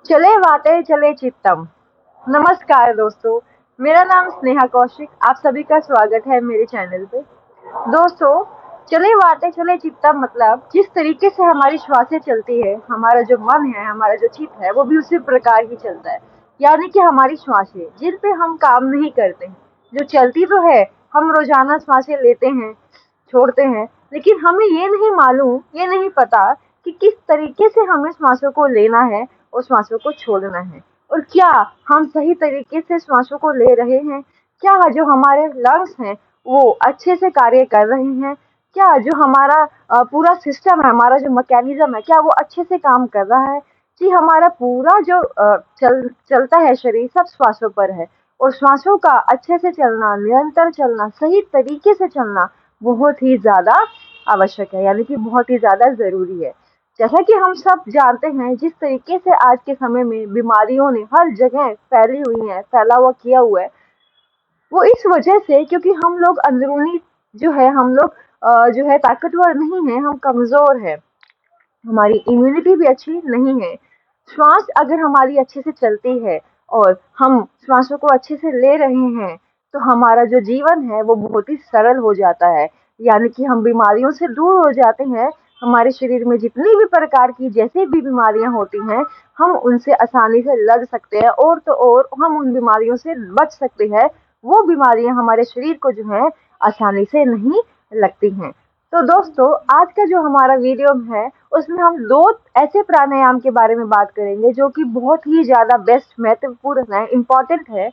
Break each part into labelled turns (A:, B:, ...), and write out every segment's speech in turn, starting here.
A: चले वाटे चले चित्तम। नमस्कार दोस्तों, मेरा नाम स्नेहा कौशिक। आप सभी का स्वागत है मेरे चैनल पे। दोस्तों, चले वाटे चले चित्तम मतलब जिस तरीके से हमारी श्वासें चलती है, हमारा जो मन है, हमारा जो चित्त है, वो भी उसी प्रकार ही चलता है। यानी कि हमारी श्वासें जिन पे हम काम नहीं करते हैं, जो चलती तो है, हम रोजाना श्वासें लेते हैं, छोड़ते हैं, लेकिन हमें ये नहीं मालूम, ये नहीं पता कि किस तरीके से हमें श्वासों को लेना है और श्वासों को छोड़ना है, और क्या हम सही तरीके से श्वासों को ले रहे हैं। क्या जो हमारे लंग्स हैं वो अच्छे से कार्य कर रहे हैं। क्या जो हमारा पूरा सिस्टम है, हमारा जो मैकेनिज्म है, क्या वो अच्छे से काम कर रहा है। जी, हमारा पूरा जो चलता है शरीर, सब श्वासों पर है। और श्वासों का अच्छे से चलना, निरंतर चलना, सही तरीके से चलना बहुत ही ज़्यादा आवश्यक है, यानी कि बहुत ही ज़्यादा ज़रूरी है। जैसा कि हम सब जानते हैं, जिस तरीके से आज के समय में बीमारियों ने हर जगह फैली हुई है, फैला हुआ किया हुआ है, वो इस वजह से क्योंकि हम लोग अंदरूनी जो है, हम लोग जो है ताकतवर नहीं है, हम कमज़ोर हैं। हमारी इम्यूनिटी भी अच्छी नहीं है। श्वास अगर हमारी अच्छे से चलती है और हम श्वासों को अच्छे से ले रहे हैं, तो हमारा जो जीवन है वो बहुत ही सरल हो जाता है। यानी कि हम बीमारियों से दूर हो जाते हैं। हमारे शरीर में जितनी भी प्रकार की जैसे भी बीमारियां होती हैं, हम उनसे आसानी से लड़ सकते हैं, और तो और हम उन बीमारियों से बच सकते हैं। वो बीमारियां हमारे शरीर को जो है आसानी से नहीं लगती हैं। तो दोस्तों, आज का जो हमारा वीडियो है, उसमें हम 2 ऐसे प्राणायाम के बारे में बात करेंगे जो कि बहुत ही ज़्यादा बेस्ट, महत्वपूर्ण है, इम्पोर्टेंट है।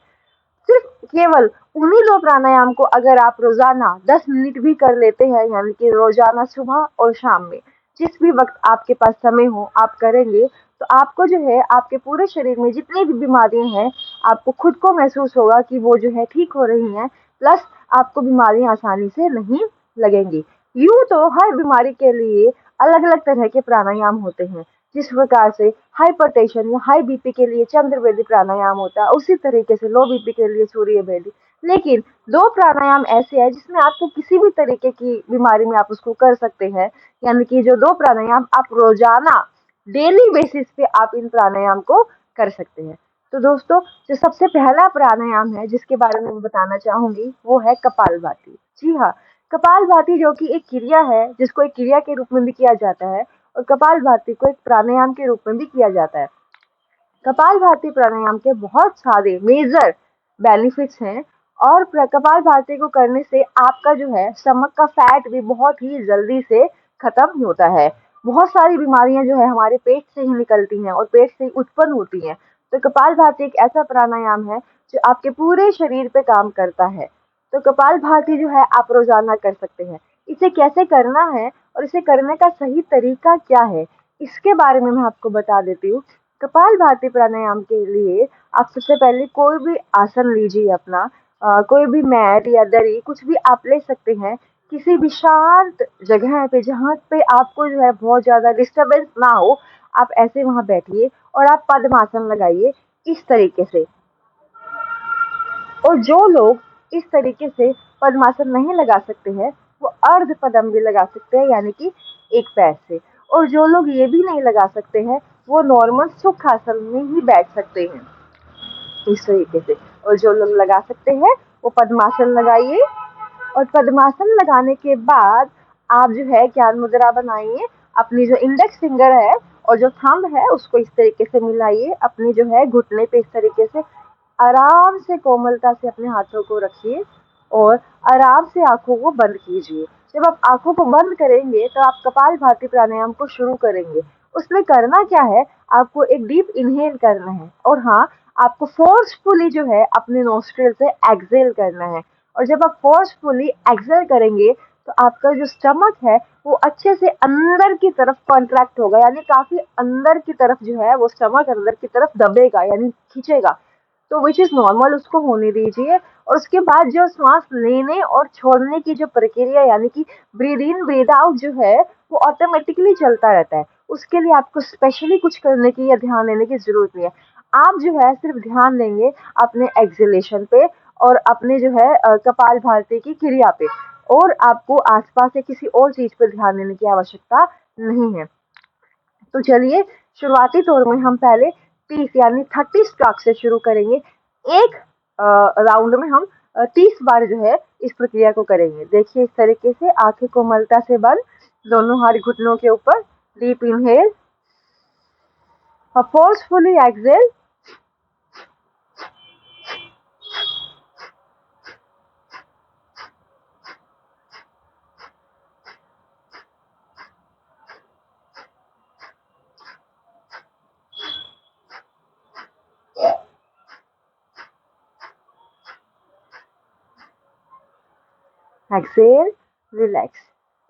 A: सिर्फ केवल उन्हीं 2 प्राणायाम को अगर आप रोज़ाना 10 मिनट भी कर लेते हैं, यानी कि रोज़ाना सुबह और शाम में, जिस भी वक़्त आपके पास समय हो, आप करेंगे, तो आपको जो है आपके पूरे शरीर में जितनी भी बीमारियाँ हैं, आपको खुद को महसूस होगा कि वो जो है ठीक हो रही हैं, प्लस आपको बीमारियाँ आसानी से नहीं लगेंगी। यूँ तो हर बीमारी के लिए अलग-अलग तरह के प्राणायाम होते हैं। जिस प्रकार से हाइपरटेंशन या हाई बीपी के लिए चंद्रवेदी प्राणायाम होता है, उसी तरीके से लो बीपी के लिए सूर्यवेदी। लेकिन 2 प्राणायाम ऐसे हैं जिसमें आपको किसी भी तरीके की बीमारी में आप उसको कर सकते हैं। यानी कि जो 2 प्राणायाम आप रोजाना डेली बेसिस पे आप इन प्राणायाम को कर सकते हैं। तो दोस्तों, जो सबसे पहला प्राणायाम है जिसके बारे में मैं बताना चाहूंगी, वो है कपालभाति। जी हाँ, कपालभाति जो कि एक क्रिया है, जिसको एक क्रिया के रूप में भी किया जाता है, और कपालभाति को एक प्राणायाम के रूप में भी किया जाता है। कपालभाति प्राणायाम के बहुत सारे मेजर बेनिफिट्स हैं, और कपालभाति को करने से आपका जो है स्टमक का फैट भी बहुत ही जल्दी से खत्म होता है। बहुत सारी बीमारियां जो है हमारे पेट से ही निकलती हैं और पेट से ही उत्पन्न होती हैं। तो कपालभाति एक ऐसा प्राणायाम है जो आपके पूरे शरीर पे काम करता है। तो कपालभाति जो है आप रोजाना कर सकते हैं। इसे कैसे करना है और इसे करने का सही तरीका क्या है, इसके बारे में मैं आपको बता देती हूँ। कपालभाति प्राणायाम के लिए आप सबसे पहले कोई भी आसन लीजिए अपना। कोई भी मैट या दरी कुछ भी आप ले सकते हैं। किसी भी शांत जगह पे जहाँ पे आपको जो है बहुत ज़्यादा डिस्टरबेंस ना हो, आप ऐसे वहाँ बैठिए और आप पद्मासन लगाइए इस तरीके से। और जो लोग इस तरीके से पद्मासन नहीं लगा सकते हैं, वो अर्ध पद्म भी लगा सकते हैं, यानी कि एक पैर से। और जो लोग ये भी नहीं लगा सकते हैं, वो नॉर्मल सुखासन में ही बैठ सकते हैं इस तरीके से। और जो लोग लगा सकते हैं, वो पद्मासन लगाइए। और पद्मासन लगाने के बाद आप जो है ज्ञान मुद्रा बनाइए। अपनी जो इंडेक्स फिंगर है और जो थंब है उसको इस तरीके से मिलाइए, अपने जो है घुटने पे इस तरीके से आराम से कोमलता से अपने हाथों को रखिए और आराम से आंखों को बंद कीजिए। जब आप आंखों को बंद करेंगे तो आप कपालभाति प्राणायाम को शुरू करेंगे। उसमें करना क्या है, आपको एक डीप इनहेल करना है, और हाँ, आपको फोर्सफुली जो है अपने नोस्ट्रिल से एक्सहेल करना है। और जब आप फोर्सफुली एक्सहेल करेंगे तो आपका जो स्टमक है वो अच्छे से अंदर की तरफ कॉन्ट्रैक्ट होगा, यानी काफी अंदर की तरफ जो है वो स्टमक अंदर की तरफ दबेगा, यानी खींचेगा। तो विच इज नॉर्मल, उसको होने दीजिए। और उसके बाद जो सांस लेने और छोड़ने की जो प्रक्रिया, यानी कि ब्रीद इन ब्रीद आउट जो है, वो ऑटोमेटिकली चलता रहता है। उसके लिए आपको स्पेशली कुछ करने की या ध्यान देने की जरूरत नहीं है। आप जो है सिर्फ ध्यान देंगे अपने एक्सहेलेशन पे और अपने जो है कपालभाति की क्रिया पे, और आपको आसपास से किसी और चीज पर ध्यान देने की आवश्यकता नहीं है। तो चलिए, शुरुआती तौर में हम पहले 30 यानी 30 स्ट्रोक से शुरू करेंगे। एक राउंड में हम 30 बार जो है इस प्रक्रिया को करेंगे। देखिए इस तरीके से आंखें कोमलता से बंद, दोनों हाथ घुटनों के ऊपर, डीप इनहेल और फोर्सफुली एक्सहेल। Exhale, relax.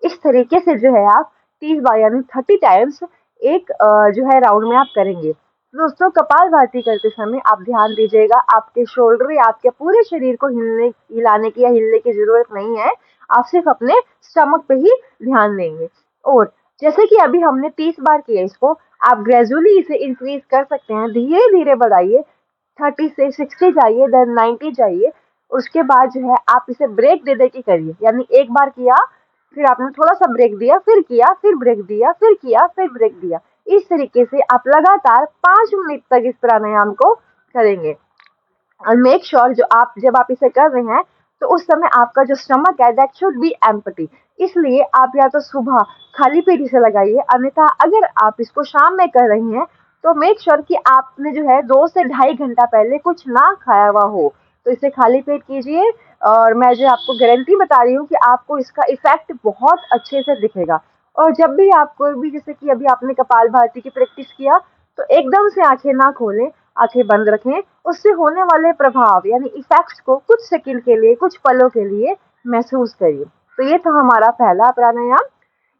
A: इस तरीके से जो है आप 30 बार यानी 30 टाइम्स एक जो है राउंड में आप करेंगे। दोस्तों कपालभाति करते समय आप ध्यान दीजिएगा, आपके शोल्डर या आपके पूरे शरीर को हिलाने की या हिलने की जरूरत नहीं है। आप सिर्फ अपने स्टमक पे ही ध्यान देंगे। और जैसे कि अभी हमने 30 बार किया इसको, आप ग्रेजुअली इसे इंक्रीज कर सकते हैं, धीरे धीरे बढ़ाइए। 30 से 60 जाइए, देन 90 जाइए। उसके बाद जो है आप इसे ब्रेक दे दे के करिए, यानी एक बार किया, फिर आपने थोड़ा सा ब्रेक दिया, फिर किया, फिर ब्रेक दिया, फिर किया, फिर ब्रेक दिया। इस तरीके से आप लगातार 5 मिनट तक इस प्राणायाम को करेंगे। और मेक श्योर जब आप इसे कर रहे हैं तो उस समय आपका जो स्टमक है दैट शुड बी एम्प्टी। इसलिए आप या तो सुबह खाली पेट इसे लगाइए, अन्यथा अगर आप इसको शाम में कर रही हैं तो मेक श्योर कि आपने जो है 2 से ढाई घंटा पहले कुछ ना खाया हुआ हो। तो इसे खाली पेट कीजिए और मैं जो आपको गारंटी बता रही हूँ कि आपको इसका इफेक्ट बहुत अच्छे से दिखेगा। और जब भी आप कोई भी, जैसे कि अभी आपने कपालभाति की प्रैक्टिस किया, तो एकदम से आंखें ना खोलें, आंखें बंद रखें। उससे होने वाले प्रभाव यानी इफेक्ट्स को कुछ सेकंड के लिए, कुछ पलों के लिए महसूस करिए। तो ये था हमारा पहला प्राणायाम।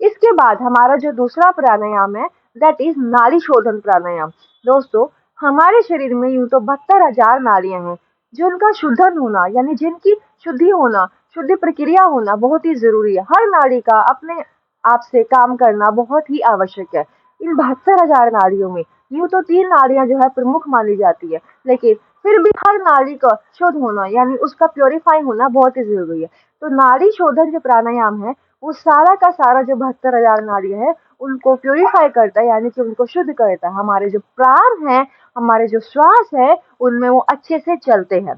A: इसके बाद हमारा जो दूसरा प्राणायाम है दैट इज नाड़ी शोधन प्राणायाम। दोस्तों हमारे शरीर में यूं तो 72,000 नाड़ियां हैं, जिनका शुद्धन होना यानी जिनकी शुद्धि होना, शुद्धि प्रक्रिया होना बहुत ही जरूरी है। हर नाड़ी का अपने आप से काम करना बहुत ही आवश्यक है। इन 72,000 नाड़ियों में यूं तो 3 नाड़ियां जो है प्रमुख मानी जाती है, लेकिन फिर भी हर नाड़ी का शुद्ध होना यानी उसका प्योरीफाई होना बहुत ही जरूरी है। तो नाड़ी शोधन जो प्राणायाम है वो सारा का सारा जो 72,000 नाड़ियां है उनको प्योरीफाई करता है, यानी कि उनको शुद्ध करता है। हमारे जो प्राण है, हमारे जो श्वास है, उनमें वो अच्छे से चलते हैं।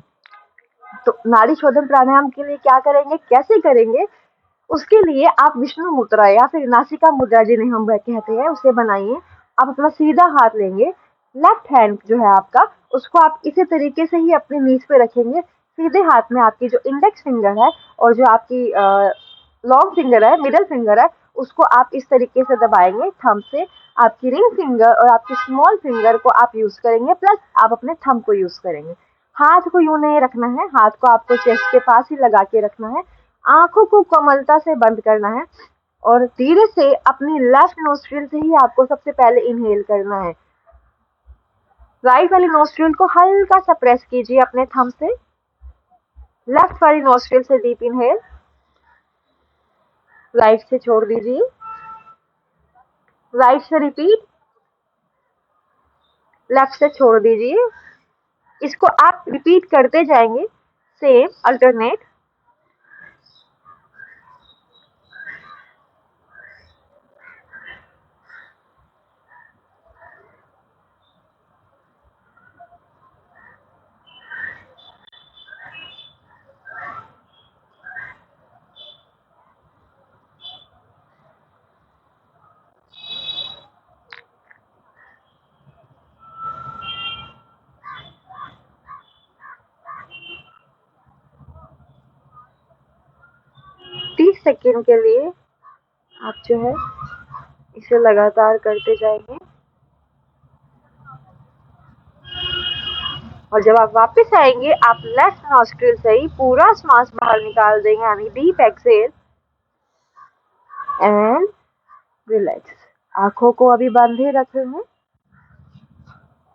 A: तो नाड़ी शोधन प्राणायाम के लिए क्या करेंगे, कैसे करेंगे, उसके लिए आप विष्णु मुद्रा या फिर नासिका मुद्रा जिन्हें हम कहते हैं उसे बनाइए। आप अपना सीधा हाथ लेंगे, लेफ्ट हैंड जो है आपका, उसको आप इसी तरीके से ही अपने नीज पे रखेंगे। सीधे हाथ में आपकी जो इंडेक्स फिंगर है और जो आपकी लॉन्ग फिंगर है, मिडल फिंगर है, उसको आप इस तरीके से दबाएंगे थंब से। आपकी रिंग फिंगर और आपकी स्मॉल फिंगर को आप यूज करेंगे, प्लस आप अपने थंब को यूज करेंगे। हाथ को यूं नहीं रखना है, हाथ को आपको चेस्ट के पास ही लगा के रखना है। आंखों को कोमलता से बंद करना है और धीरे से अपनी लेफ्ट नोस्ट्रिल से ही आपको सबसे पहले इनहेल करना है। राइट वाली नोस्ट्रिल को हल्का सा प्रेस कीजिए अपने थंब से। लेफ्ट वाली नोस्ट्रिल से डीप इनहेल, राइट से छोड़ दीजिए। राइट से रिपीट, लेफ्ट से छोड़ दीजिए। इसको आप रिपीट करते जाएंगे, सेम अल्टरनेट। 30 सेकेंड के लिए आप जो है इसे लगातार करते जाएंगे। और जब आप वापस आएंगे आप लेफ्ट नॉस्ट्रिल से ही पूरा सांस बाहर निकाल देंगे, यानी डीप एक्सेल एंड रिलैक्स। आंखों को अभी बंद ही रखेंगे।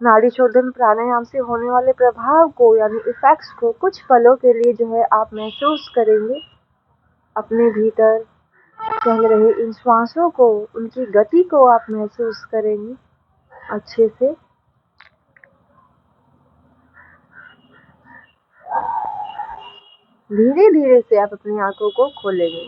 A: नाड़ी शोधन प्राणायाम से होने वाले प्रभाव को यानी इफेक्ट्स को कुछ पलों के लिए जो है आप महसूस करेंगे। अपने भीतर चल रहे इन श्वासों को, उनकी गति को आप महसूस करेंगे अच्छे से। धीरे धीरे से आप अपनी आंखों को खोलेंगे।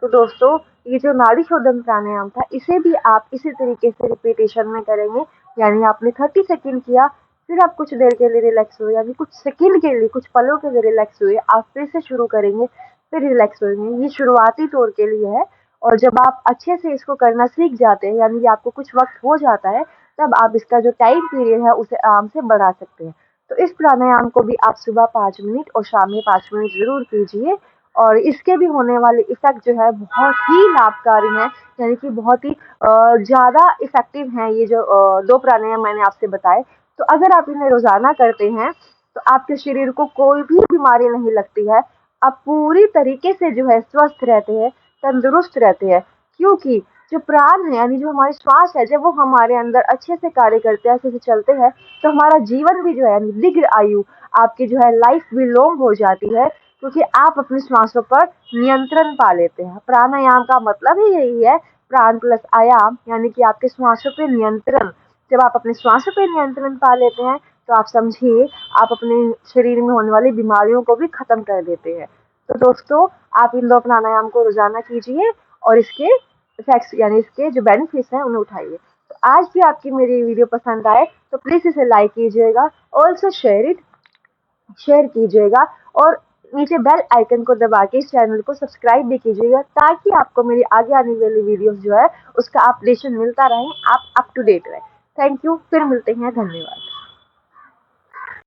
A: तो दोस्तों ये जो नाड़ी शोधन प्राणायाम था, इसे भी आप इसी तरीके से रिपीटेशन में करेंगे, यानी आपने 30 सेकंड किया, फिर आप कुछ देर के लिए रिलैक्स हुए, यानी कुछ सेकंड के लिए, कुछ पलों के लिए रिलैक्स हुए, आप फिर से शुरू करेंगे, फिर रिलैक्स होंगे। ये शुरुआती तौर के लिए है, और जब आप अच्छे से इसको करना सीख जाते हैं, यानी कि आपको कुछ वक्त हो जाता है, तब आप इसका जो टाइम पीरियड है उसे आराम से बढ़ा सकते हैं। तो इस प्राणायाम को भी आप सुबह 5 मिनट और शाम में 5 मिनट जरूर कीजिए, और इसके भी होने वाले इफेक्ट जो है बहुत ही लाभकारी हैं, यानी कि बहुत ही ज़्यादा इफेक्टिव हैं ये जो 2 प्राणायाम मैंने आपसे बताए। तो अगर आप इन्हें रोजाना करते हैं तो आपके शरीर को कोई भी बीमारी नहीं लगती है, आप पूरी तरीके से जो है स्वस्थ रहते हैं, तंदुरुस्त रहते हैं। क्योंकि जो प्राण है, यानी जो हमारी श्वास है, जब वो हमारे अंदर अच्छे से कार्य करते हैं, अच्छे से चलते हैं, तो हमारा जीवन भी जो है, यानी दीर्घ आयु, आपकी जो है लाइफ भी लॉन्ग हो जाती है, क्योंकि आप अपनी श्वासों पर नियंत्रण पा लेते हैं। प्राणायाम का मतलब ही यही है, प्राण प्लस आयाम, यानी कि आपके श्वासों पे नियंत्रण। जब आप अपने श्वासों पे नियंत्रण पा लेते हैं, तो आप समझिए आप अपने शरीर में होने वाली बीमारियों को भी खत्म कर देते हैं। तो दोस्तों, आप इन 2 प्राणायाम को रोजाना कीजिए, और इसके इफेक्ट्स, यानी इसके जो बेनिफिट्स हैं, उन्हें उठाइए। तो आज भी आपकी मेरी वीडियो पसंद आए तो प्लीज इसे लाइक कीजिएगा, ऑल्सो शेयर कीजिएगा, और नीचे बेल आइकन को दबा के इस चैनल को सब्सक्राइब भी कीजिएगा, ताकि आपको मेरी आगे आने वाली वीडियोस जो है उसका अपडेशन मिलता रहे, आप अप टू डेट रहे। थैंक यू, फिर मिलते हैं, धन्यवाद।